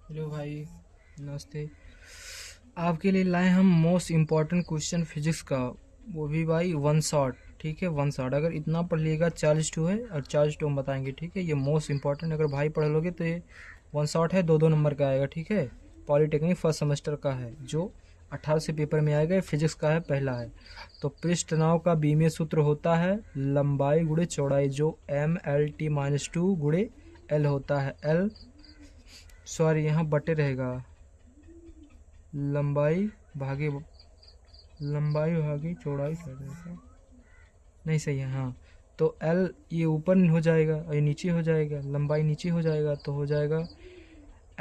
Hello भाई, नमस्ते। आपके लिए लाए हम मोस्ट इम्पॉर्टेंट क्वेश्चन फिजिक्स का, वो भी भाई वन शॉट। ठीक है, वन शॉट अगर इतना पढ़ लीजिएगा 40 टू है और 40 टू हम बताएंगे। ठीक है, ये मोस्ट इम्पॉर्टेंट अगर भाई पढ़ लोगे तो ये वन शॉट है, 2-2 नंबर का आएगा। ठीक है, पॉलीटेक्निक फर्स्ट सेमेस्टर का है जो 18 से पेपर में आएगा। फिजिक्स का है, पहला है। तो पृष्ठ तनाव का बीमीय सूत्र होता है लंबाई गुणे चौड़ाई, जो MLT-2 गुणे L होता है। L सॉरी, यहाँ बटे रहेगा, लंबाई भागे चौड़ाई शायद ऐसा। नहीं, सही है, हाँ। तो एल ये ऊपर हो जाएगा और ये नीचे हो जाएगा, लंबाई नीचे हो जाएगा तो हो जाएगा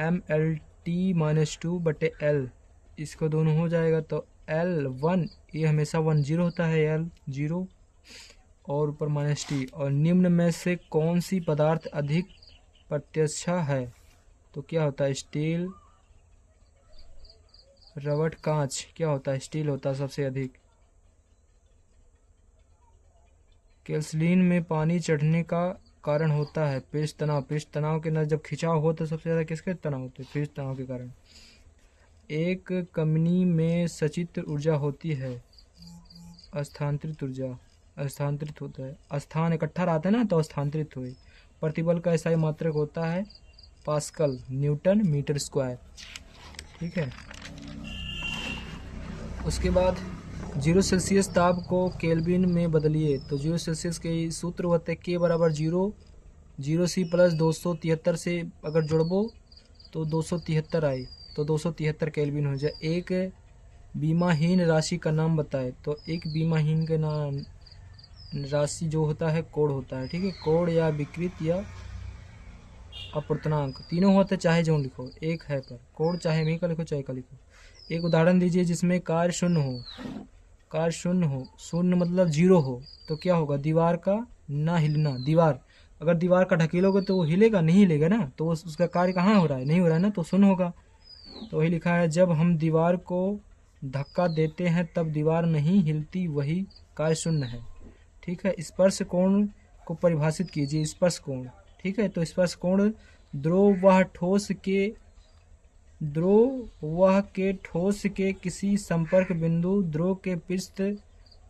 MLT-2 बटे L। इसको दोनों हो जाएगा तो L1, ये हमेशा 1 0 होता है, L 0 और ऊपर -T। और निम्न में से कौन सी पदार्थ अधिक प्रत्यक्षा है? तो क्या होता है? स्टील, रबड़, कांच। क्या होता है? स्टील होता है सबसे अधिक। कैल्सलीन में पानी चढ़ने का कारण होता है पृष्ठ तनाव। पृष्ठ तनाव के अंदर जब खिंचाव हो तो सबसे ज़्यादा किसके तनाव होते हैं? पृष्ठ तनाव के कारण। एक कमनी में सचित्र ऊर्जा होती है, स्थानांतरित ऊर्जा। स्थानांतरित होता है, स्थान इकट्ठा रहता है ना तो स्थानांतरित हुए। प्रतिबल का SI मात्रक होता है पास्कल, न्यूटन मीटर स्क्वायर। ठीक है, उसके बाद 0 सेल्सियस ताप को केल्विन में बदलिए। तो 0 सेल्सियस के सूत्र होते हैं K बराबर 0 प्लस 273 से अगर जुड़बो तो 273 आए, तो 273 केल्विन हो जाए। एक बीमाहीन राशि का नाम बताए। तो एक बीमाहीन के नाम राशि जो होता है कोण होता है। ठीक है, कोण या विकृत या अपूर्णांक तीनों होते, चाहे जो लिखो, एक है पर कोण चाहे मी का लिखो चाहे का लिखो। एक उदाहरण दीजिए जिसमें कार्य शून्य हो। कार्य शून्य हो, शून्य मतलब 0 हो, तो क्या होगा? दीवार का ना हिलना। दीवार अगर दीवार का ढकेलोगे तो वो हिलेगा? नहीं हिलेगा ना, तो उसका कार्य कहाँ हो रहा है? नहीं हो रहा है ना, तो शून्य होगा। तो वही लिखा है, जब हम दीवार को धक्का देते हैं तब दीवार नहीं हिलती, वही कार्य शून्य है। ठीक है, स्पर्श कोण को परिभाषित कीजिए। स्पर्श कोण, ठीक है, तो स्पर्श कोण द्रव के ठोस के किसी संपर्क बिंदु, द्रव के पृष्ठ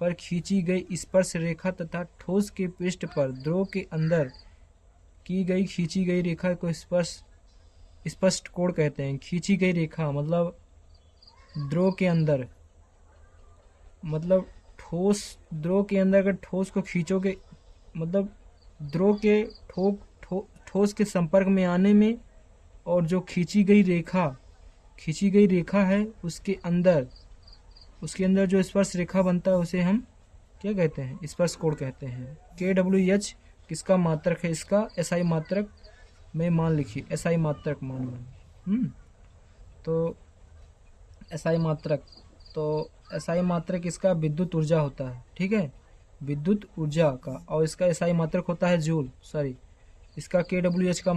पर खींची गई स्पर्श रेखा तथा ठोस के पृष्ठ पर द्रव के अंदर की गई खींची गई रेखा को स्पष्ट कोण कहते हैं। खींची गई रेखा मतलब द्रव के अंदर, मतलब ठोस, द्रव के अंदर अगर ठोस को खींचोगे मतलब द्रव के ठोस के संपर्क में आने में, और जो खींची गई रेखा है उसके अंदर जो स्पर्श रेखा बनता है उसे हम क्या कहते हैं? स्पर्श कोण कहते हैं। KWH किसका मात्रक है? इसका SI मात्रक में मान लिखिए, SI मात्रक मान तो SI मात्रक, तो SI मात्रक इसका विद्युत ऊर्जा होता है। ठीक है, विद्युत ऊर्जा का, और इसका SI मात्रक होता है जूल। सॉरी, इसका KWH का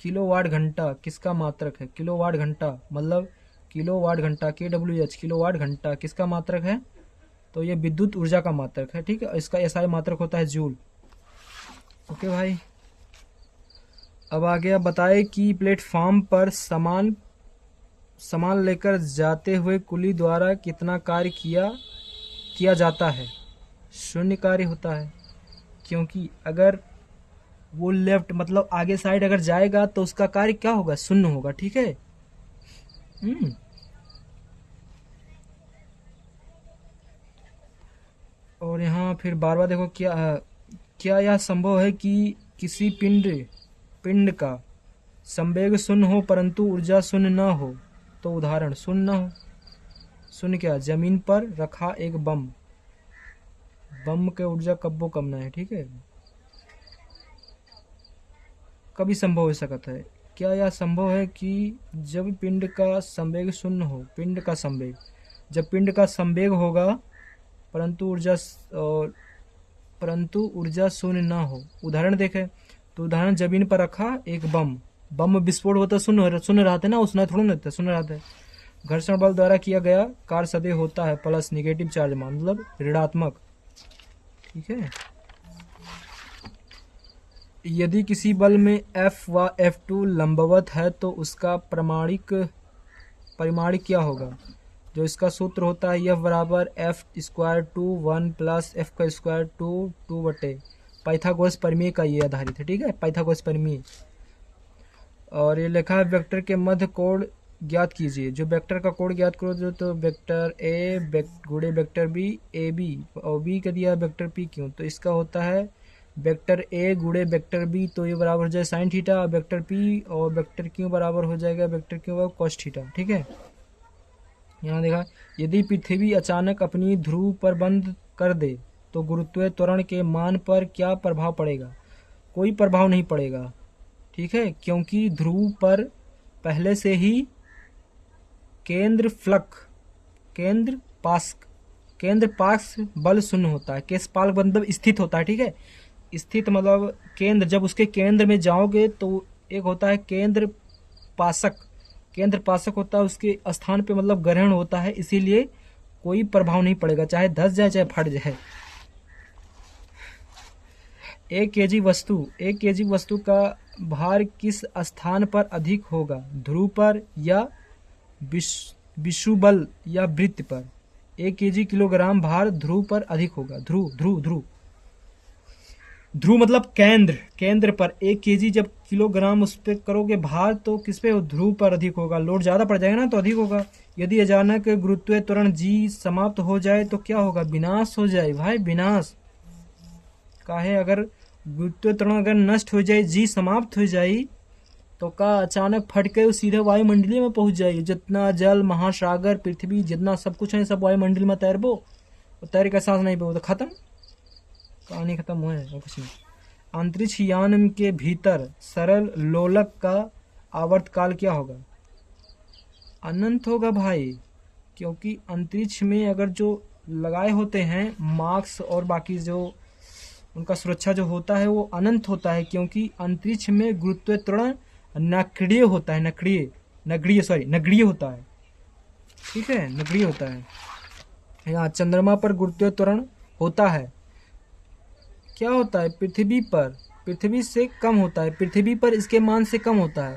किलोवाट घंटा किसका मात्रक है? किलोवाट घंटा मतलब किलोवाट घंटा, KWH किलोवाट घंटा किसका मात्रक है? तो ये विद्युत ऊर्जा का मात्रक है। ठीक है, इसका SI मात्रक होता है जूल। ओके भाई, अब आगे आप बताए कि प्लेटफॉर्म पर सामान लेकर जाते हुए कुली द्वारा कितना कार्य किया जाता है? शून्य कार्य होता है, क्योंकि अगर वो लेफ्ट मतलब आगे साइड अगर जाएगा तो उसका कार्य क्या होगा? शून्य होगा। ठीक है, और यहाँ फिर बार बार देखो, क्या यह संभव है कि किसी पिंड का संवेग शून्य हो परंतु ऊर्जा शून्य न हो? तो उदाहरण, शून्य न हो, शून्य क्या? जमीन पर रखा एक बम के ऊर्जा कब्बो कम ना है। ठीक है, कभी संभव हो सकता है। क्या यह संभव है कि जब पिंड का संवेग शून्य हो, जब पिंड का संवेग होगा परंतु ऊर्जा शून्य ना हो? उदाहरण देखें तो उदाहरण, जमीन पर रखा एक बम विस्फोट होता शून्य रहता है ना, उसने थोड़ा नहीं रहता, शून्य रहता है। घर्षण बल द्वारा किया गया कार्य सदैव होता है प्लस, निगेटिव चार्ज मतलब ऋणात्मक। ठीक है, यदि किसी बल में F व F2 लंबवत है तो उसका परिमाणिक क्या होगा? जो इसका सूत्र होता है F बराबर F स्क्वायर 2 1 प्लस F का स्क्वायर 2 बटे पाइथागोरस प्रमेय का ये आधारित है। ठीक है, पाइथागोरस प्रमेय। और ये लिखा है वेक्टर के मध्य कोण ज्ञात कीजिए। जो वेक्टर का कोण ज्ञात करो तो वेक्टर ए गुणे वेक्टर बी ए बी और बी का दिया वेक्टर पी क्यों, तो इसका होता है वेक्टर ए गुणे वेक्टर बी, तो ये बराबर हो जाए साइन थीटा, और वेक्टर पी और वेक्टर क्यू बराबर हो जाएगा वेक्टर क्यू बराबर कॉस थीटा। ठीक है, यहाँ देखा यदि पृथ्वी अचानक अपनी ध्रुव पर बंद कर दे तो गुरुत्वीय त्वरण के मान पर क्या प्रभाव पड़ेगा? कोई प्रभाव नहीं पड़ेगा। ठीक है, क्योंकि ध्रुव पर पहले से ही केंद्र पाश बल शून्य होता है। केंद्र पाश मतलब स्थित होता है। ठीक है, स्थित मतलब केंद्र, जब उसके केंद्र में जाओगे तो एक होता है केंद्र पाशक होता है, उसके स्थान पे मतलब ग्रहण होता है, इसीलिए कोई प्रभाव नहीं पड़ेगा, चाहे धस जाए चाहे फट जाए। 1 केजी वस्तु का भार किस स्थान पर अधिक होगा? ध्रुव पर या विषुबल या वृत्त पर? 1 केजी किलोग्राम भार ध्रुव पर अधिक होगा। ध्रुव मतलब केंद्र पर 1 केजी जब किलोग्राम उस पर करोगे भार तो किस पे? ध्रुव पर अधिक होगा। लोड ज़्यादा पड़ जाएगा ना तो अधिक होगा। यदि अचानक गुरुत्वीय त्वरण जी समाप्त हो जाए तो क्या होगा? विनाश हो जाए भाई, विनाश काहे? अगर गुरुत्वीय त्वरण अगर नष्ट हो जाए, जी समाप्त हो जाए तो का अचानक फट के सीधे वायुमंडलीय में पहुंच जाए। जितना जल, महासागर, पृथ्वी, जितना सब कुछ है सब वायुमंडल में तैरबो, तैर का सांस नहीं पे तो खत्म, कहानी खत्म हुआ है और कुछ नहीं। अंतरिक्ष यान के भीतर सरल लोलक का आवर्तकाल क्या होगा? अनंत होगा भाई, क्योंकि अंतरिक्ष में अगर जो लगाए होते हैं मार्क्स और बाकी जो उनका सुरक्षा जो होता है वो अनंत होता है, क्योंकि अंतरिक्ष में गुरुत्वीय त्वरण नगण्य होता है। नगण्य होता है। ठीक है, नगण्य होता है। यहाँ चंद्रमा पर गुरुत्वीय त्वरण होता है, क्या होता है? पृथ्वी से कम होता है। पृथ्वी पर इसके मान से कम होता है।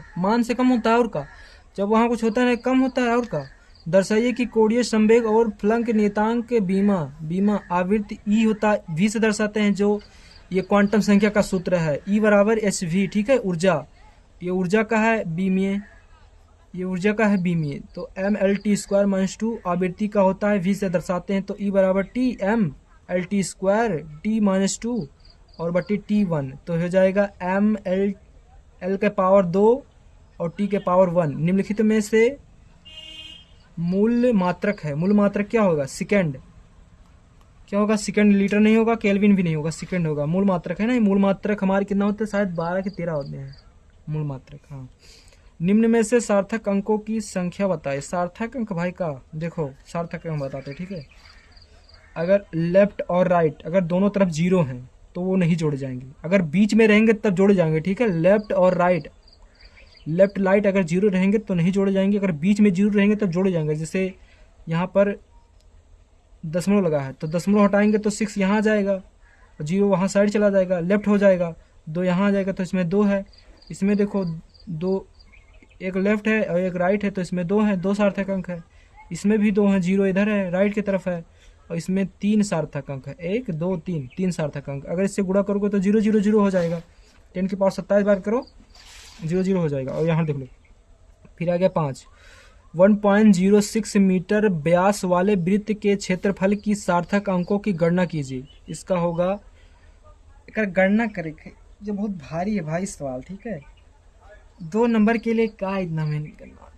और का जब वहाँ कुछ होता है कम होता है। और का दर्शाइए कि कोणीय संवेग और फ्लंक नियतांक बीमा आवृत्ति ई होता है, वी से दर्शाते हैं, जो ये क्वांटम संख्या का सूत्र है। ई बराबर एच वी। ठीक है, ऊर्जा, ये ऊर्जा का है बीमीय, तो M L T square minus 2 आवृत्ति का होता है, वी से दर्शाते हैं, तो ई बराबर T M L T square T minus 2 और बटी टी 1, तो हो जाएगा एम एल के पावर 2 और टी के पावर 1। निम्नलिखित में से मूल मात्रक है। मूल मात्रक क्या होगा? सेकंड। क्या होगा? सेकंड। लीटर नहीं होगा, केल्विन भी नहीं होगा, सेकंड होगा। मूल मात्रक है ना। मूल मात्रक हमारे कितना होते हैं? शायद 12 के 13 होते हैं मूल मात्रक। हाँ, निम्न में से सार्थक अंकों की संख्या बताए। सार्थक अंक भाई का देखो, सार्थक अंक बताते। ठीक है, अगर लेफ्ट और राइट अगर दोनों तरफ 0 हैं तो वो नहीं जोड़े जाएंगे, अगर बीच में रहेंगे तब जोड़े जाएंगे। ठीक है, लेफ्ट राइट अगर 0 रहेंगे तो नहीं जोड़े जाएंगे, अगर बीच में 0 रहेंगे तब जोड़े जाएंगे। जैसे यहाँ पर दशमलव लगा है तो दशमलव हटाएंगे तो 6 यहाँ आ जाएगा, 0 वहाँ साइड चला जाएगा, लेफ्ट हो जाएगा, 2 यहाँ आ जाएगा, तो इसमें 2 है। इसमें देखो 2, एक लेफ्ट है और एक राइट है, तो इसमें 2 है, 2 सार्थक अंक है। इसमें भी 2 है, 0 इधर है राइट की तरफ है, और इसमें 3 सार्थक अंक है, 1 2 3, 3 सार्थक अंक। अगर इससे गुणा करोगे तो 0 0 0 हो जाएगा। 10 की पावर 27 बार करो, 0 0 हो जाएगा। और यहाँ देख लो, फिर आ गया 5। 1.06 मीटर व्यास वाले वृत्त के क्षेत्रफल की सार्थक अंकों की गणना कीजिए। इसका होगा, अगर गणना करेंगे जो बहुत भारी है भाई सवाल। ठीक है, 2 नंबर के लिए क्या इतना मेहनत करना,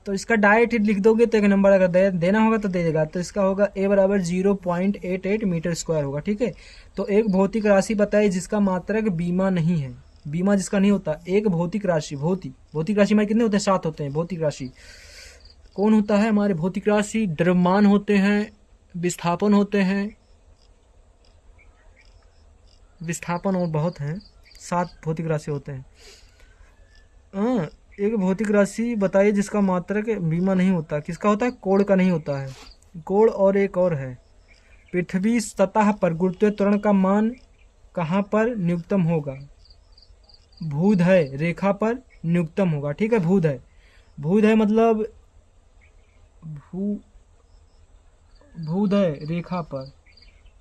तो इसका डायरेक्ट लिख दोगे तो 1 नंबर अगर देना होगा तो दे देगा। तो इसका होगा a बराबर 0.88 मीटर स्क्वायर होगा। ठीक है, तो एक भौतिक राशि बताइए जिसका मात्रक बीमा नहीं है। बीमा जिसका नहीं होता, एक भौतिक राशि, भौतिक राशि में कितने होते हैं? 7 होते हैं भौतिक राशि। कौन होता है हमारे भौतिक राशि? द्रव्यमान होते हैं, विस्थापन होते हैं, विस्थापन और बहुत हैं, 7 भौतिक राशि होते हैं। एक भौतिक राशि बताइए जिसका मात्रक बीमा नहीं होता। किसका होता है? कोण का नहीं होता है। कोण और एक और है, पृथ्वी सतह पर गुरुत्वीय त्वरण का मान कहाँ पर न्यूनतम होगा? भूदय रेखा पर न्यूनतम होगा। ठीक है, भूदय, भूदय मतलब भूदय रेखा पर,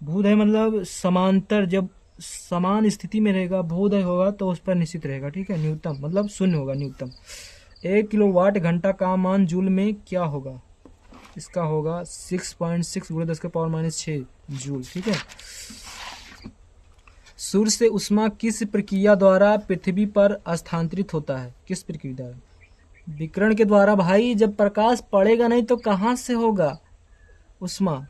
भूदय मतलब समांतर, जब समान स्थिति में रहेगा भूदय होगा तो उस पर निश्चित रहेगा। ठीक है, न्यूनतम मतलब शून्य होगा, न्यूनतम। 1 किलोवाट घंटा का मान जूल में क्या होगा? इसका होगा 6.6 × 10⁻⁻6 जूल। ठीक है। सूर्य से उष्मा किस प्रक्रिया द्वारा पृथ्वी पर स्थानांतरित होता है? किस प्रक्रिया द्वारा? विकिरण के द्वारा भाई। जब प्रकाश पड़ेगा नहीं तो कहाँ से होगा उष्मा?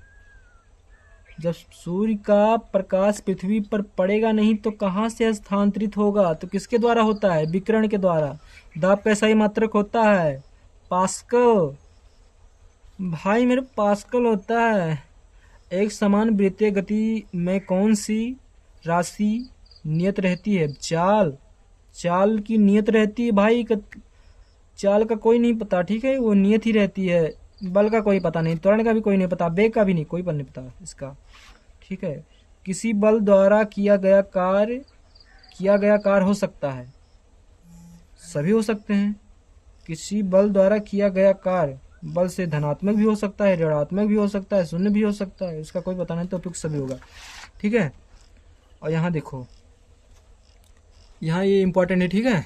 जब सूर्य का प्रकाश पृथ्वी पर पड़ेगा नहीं तो कहाँ से स्थानांतरित होगा? तो किसके द्वारा होता है? विकिरण के द्वारा। दाब कैसा ही मात्रक होता है? पास्कल। भाई मेरे पास्कल होता है। एक समान वृत्तीय गति में कौन सी राशि नियत रहती है? चाल। चाल की नियत रहती है भाई। चाल का कोई नहीं पता। ठीक है, वो नियत ही रहती है। बल का कोई पता नहीं, त्वरण का भी कोई नहीं पता, वेग का भी नहीं, कोई नहीं पता इसका। ठीक है। किसी बल द्वारा किया गया कार्य हो सकता है? सभी हो सकते हैं। किसी बल द्वारा किया गया कार्य बल से धनात्मक भी हो सकता है, ऋणात्मक भी हो सकता है, शून्य भी हो सकता है, इसका कोई पता नहीं, तो उपयुक्त सभी होगा। ठीक है। और यहाँ देखो, यहाँ ये इंपॉर्टेंट है। ठीक है,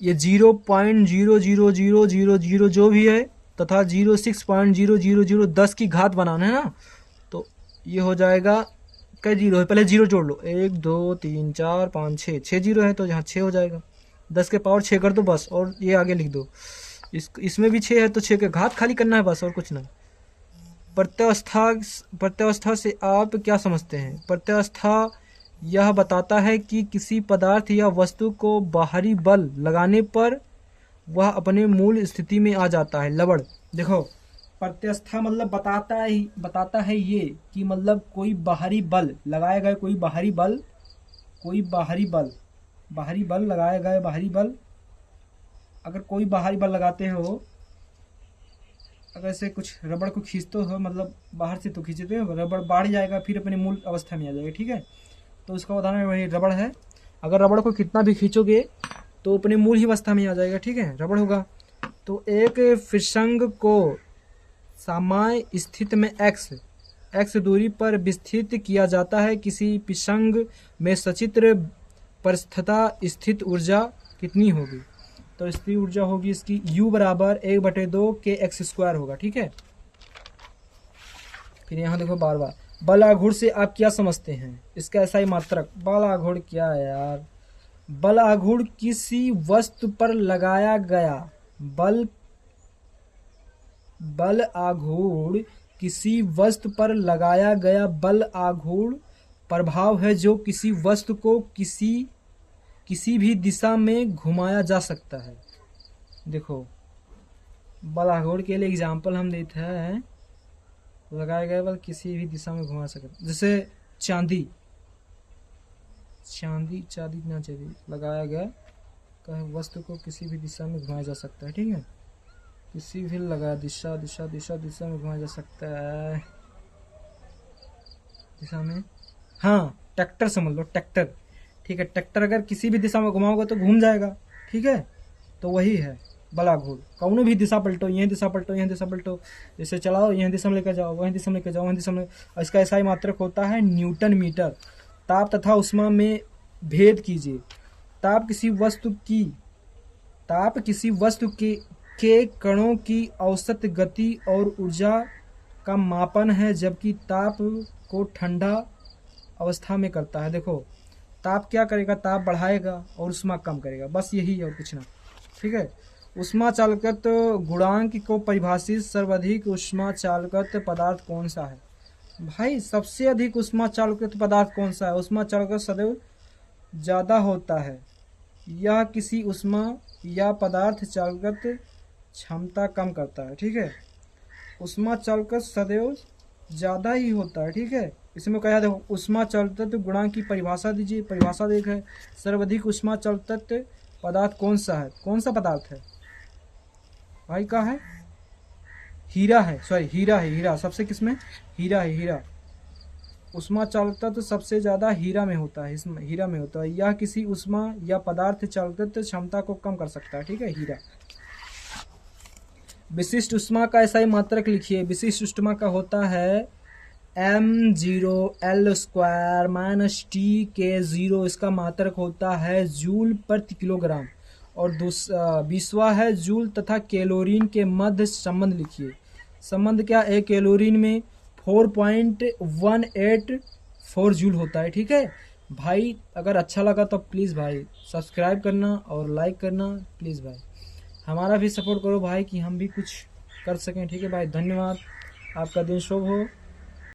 ये 0.00000 जो भी है तथा 06.00010 की घात बनाना है ना, तो ये हो जाएगा। कई जीरो है? पहले जीरो जोड़ लो। 1 2 3 4 5 6 जीरो है तो यहाँ 6 हो जाएगा। 10 के पावर 6 कर दो बस, और ये आगे लिख दो। इसमें भी 6 है तो 6 के घात खाली करना है बस, और कुछ नहीं। प्रत्यावस्था से आप क्या समझते हैं? प्रत्यावस्था यह बताता है कि किसी पदार्थ या वस्तु को बाहरी बल लगाने पर वह अपने मूल स्थिति में आ जाता है। लवण। देखो, प्रत्यावस्था मतलब बताता है ये कि मतलब कोई बाहरी बल लगाया गया, कोई बाहरी बल लगाया गया, बाहरी बल। अगर कोई बाहरी बल लगाते हो, अगर से कुछ रबड़ को खींचते हो, मतलब बाहर से तो खींचते हो, रबड़ बाढ़ जाएगा, फिर अपने मूल अवस्था में आ जाएगा। ठीक है, तो उसका उदाहरण वही रबड़ है। अगर रबड़ को कितना भी खींचोगे तो अपने मूल ही अवस्था में आ जाएगा। ठीक है, रबड़ होगा। तो एक फिसंग को सामान्य स्थिति में x दूरी पर विस्थित किया जाता है। किसी फिसंग में सचित्र परिस्थिति स्थित ऊर्जा कितनी होगी? तो स्थिर ऊर्जा होगी इसकी U बराबर 1/2 kx² होगा। ठीक है। फिर यहाँ देखो बार बार, बल आघूर्ण से आप क्या समझते हैं? इसका ऐसा ही मात्रक। बल आघूर्ण क्या है यार? बल आघूर्ण किसी वस्तु पर लगाया गया बल आघूर्ण किसी वस्तु पर लगाया गया बल आघूर्ण प्रभाव है जो किसी वस्तु को किसी भी दिशा में घुमाया जा सकता है। देखो, बल आघूर्ण के लिए एग्जाम्पल हम देते हैं, लगाया गया बल किसी भी दिशा में घुमा सकता, जैसे चांदी ना चाहिए, लगाया गया वस्तु को किसी भी दिशा में घुमाया जा सकता है। ठीक है, किसी भी लगा दिशा में घुमाया जा सकता है, दिशा में। हाँ, ट्रैक्टर समझ लो, ट्रैक्टर। ठीक है, ट्रैक्टर अगर किसी भी दिशा में घुमाओगे तो घूम जाएगा। ठीक है, तो वही है बल आघूर्ण। कौनो भी दिशा पलटो, यह दिशा पलटो, जैसे चलाओ, यह दिशा में लेकर जाओ, वही दिशा में लेकर जाओ, वही दिशा में। इसका ऐसा ही मात्रक होता है न्यूटन मीटर। ताप तथा उष्मा में भेद कीजिए। ताप किसी वस्तु के कणों की औसत गति और ऊर्जा का मापन है, जबकि ताप को ठंडा अवस्था में करता है। देखो, ताप क्या करेगा? ताप बढ़ाएगा और उष्मा कम करेगा, बस यही है और कुछ ना। ठीक है। उष्मा चालकत गुणांक को परिभाषित सर्वाधिक उष्मा चालकत पदार्थ कौन सा है? भाई सबसे अधिक उष्मा चालकत पदार्थ कौन सा है? उष्मा चालकत सदैव ज़्यादा होता है। यह किसी उष्मा या पदार्थ चालकत क्षमता कम करता है। ठीक है, उष्मा चालकत सदैव ज़्यादा ही होता है। ठीक है, इसमें कहा देखो, उष्मा चालकत गुणांक की परिभाषा दीजिए। परिभाषा देखें, सर्वाधिक उष्मा चालकत पदार्थ कौन सा है? कौन सा पदार्थ है भाई? का है? हीरा है, सॉरी हीरा है। हीरा सबसे किसमें? हीरा है, हीरा। उष्मा चालकत्व सबसे ज़्यादा हीरा में होता है, इसमें हीरा में होता है। यह किसी उष्मा या पदार्थ चालकत्व क्षमता को कम कर सकता है, ठीक है, हीरा। विशिष्ट उष्मा का ऐसा ही मात्रक लिखिए। विशिष्ट उष्मा का होता है m0L² - T(K0), इसका मात्रक होता है जूल प्रति किलोग्राम। और 20वां है जूल तथा कैलोरीन के मध्य संबंध लिखिए। संबंध क्या, एक कैलोरीन में 4.184 जूल होता है, ठीक है भाई। अगर अच्छा लगा तो प्लीज़ भाई सब्सक्राइब करना और लाइक करना प्लीज़ भाई, हमारा भी सपोर्ट करो भाई कि हम भी कुछ कर सकें, ठीक है भाई। धन्यवाद, आपका दिन शुभ हो।